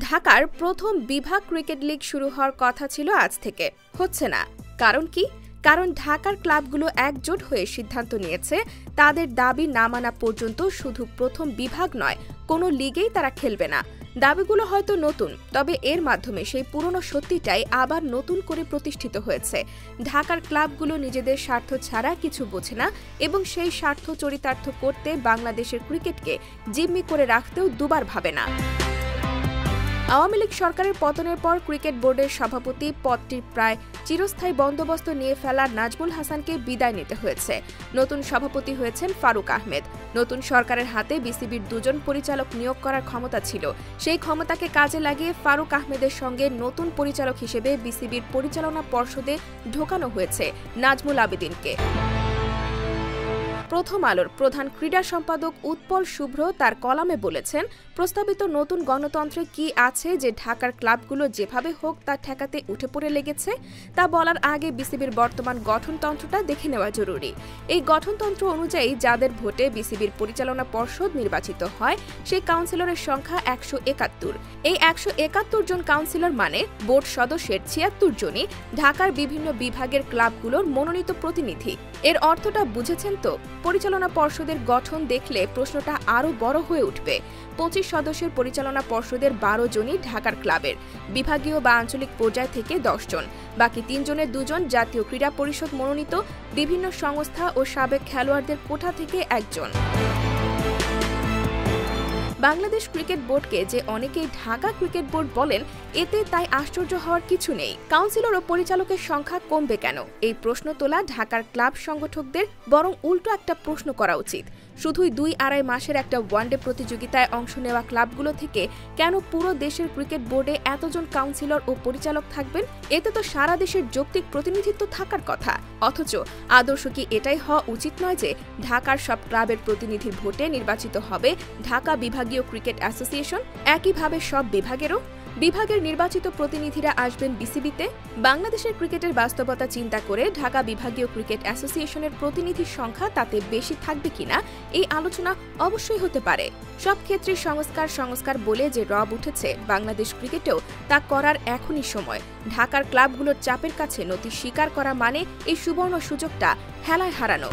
ঢাকার প্রথম বিভাগ ক্রিকেট লীগ শুরু হওয়ার কথা ছিল আজ থেকে, হচ্ছে না। কারণ কি? কারণ ঢাকার ক্লাবগুলো একজোট হয়ে সিদ্ধান্ত নিয়েছে তাদের দাবি না মানা পর্যন্ত শুধু প্রথম বিভাগ নয়, কোনো লিগেই তারা খেলবে না। দাবিগুলো হয়তো নতুন, তবে এর মাধ্যমে সেই পুরনো সত্যিটাই আবার নতুন করে প্রতিষ্ঠিত হয়েছে। ঢাকার ক্লাবগুলো নিজেদের স্বার্থ ছাড়া কিছু বোঝে না এবং সেই স্বার্থ চরিতার্থ করতে বাংলাদেশের ক্রিকেটকে জিম্মি করে রাখতেও দুবার ভাবে না। আওয়ামী লীগ সরকারের পতনের পর ক্রিকেট বোর্ডের সভাপতি পদটির প্রায় চিরস্থায়ী বন্দোবস্ত নিয়ে ফেলা নাজমুল হাসানকে বিদায় নিতে হয়েছে। নতুন সভাপতি হয়েছেন ফারুক আহমেদ। নতুন সরকারের হাতে বিসিবির দুজন পরিচালক নিয়োগ করার ক্ষমতা ছিল। সেই ক্ষমতাকে কাজে লাগিয়ে ফারুক আহমেদের সঙ্গে নতুন পরিচালক হিসেবে বিসিবির পরিচালনা পর্ষদে ঢোকানো হয়েছে নাজমুল আবেদিনকে। প্রথম আলোর প্রধান ক্রীড়া সম্পাদক উৎপল শুভ্র তার কলামে বলেছেন, প্রস্তাবিত নতুন গণতন্ত্রে কি আছে যে ঢাকার ক্লাবগুলো যেভাবে হোক তা ঠেকাতে উঠে পড়ে লেগেছে? তা বলার আগে বিসিবির বর্তমান গঠনতন্ত্রটা দেখে নেওয়া জরুরি। এই গঠনতন্ত্র অনুযায়ী যাদের ভোটে বিসিবির পরিচালনা পর্ষদ নির্বাচিত হয় সেই কাউন্সিলরের সংখ্যা ১৭১। এই ১৭১ জন কাউন্সিলর মানে বোর্ড সদস্যের ৭৬ জনই ঢাকার বিভিন্ন বিভাগের ক্লাবগুলোর মনোনীত প্রতিনিধি। এর অর্থটা বুঝেছেন তো? পরিচালনা পর্ষদের গঠন দেখলে প্রশ্নটা আরও বড় হয়ে উঠবে। ২৫ সদস্যের পরিচালনা পর্ষদের ১২ জনই ঢাকার ক্লাবের, বিভাগীয় বা আঞ্চলিক পর্যায় থেকে ১০ জন, বাকি ৩ জনের ২ জন জাতীয় ক্রীড়া পরিষদ মনোনীত, বিভিন্ন সংস্থা ও সাবেক খেলোয়াড়দের কোঠা থেকে ১ জন। বাংলাদেশ ক্রিকেট বোর্ডকে যে অনেকেই ঢাকা ক্রিকেট বোর্ড বলেন, এতে তাই আশ্চর্য হওয়ার কিছু নেই। কাউন্সিলর ও পরিচালকের সংখ্যা কমবে কেন? এই প্রশ্ন তোলা ঢাকার ক্লাব সংগঠকদের বরং উল্টো একটা প্রশ্ন করা উচিত। শুধুই ২-২.৫ মাসের একটা ওয়ানডে প্রতিযোগিতায় অংশ নেওয়া ক্লাবগুলো থেকে কেন পুরো দেশের ক্রিকেট বোর্ডে এতজন কাউন্সিলর ও পরিচালক থাকবেন? এতে তো সারা দেশের যৌক্তিক প্রতিনিধিত্ব থাকার কথা। অথচ আদর্শ কি এটাই হওয়া উচিত নয় যে ঢাকার সব ক্লাবের প্রতিনিধির ভোটে নির্বাচিত হবে ঢাকা বিভাগীয় ক্রিকেট অ্যাসোসিয়েশন? একইভাবে সব বিভাগের নির্বাচিত প্রতিনিধিরা আসবেন বিসিবিতে। বাংলাদেশের ক্রিকেটের বাস্তবতা চিন্তা করে ঢাকা বিভাগীয় ক্রিকেট অ্যাসোসিয়েশনের প্রতিনিধির সংখ্যা তাতে বেশি থাকবে কিনা এই আলোচনা অবশ্যই হতে পারে। সব ক্ষেত্রে সংস্কার বলে যে রব উঠেছে বাংলাদেশ ক্রিকেটেও, তা করার এখনই সময়। ঢাকার ক্লাবগুলোর চাপের কাছে নতি স্বীকার করা মানে এই সুবর্ণ সুযোগটা হেলায় হারানো।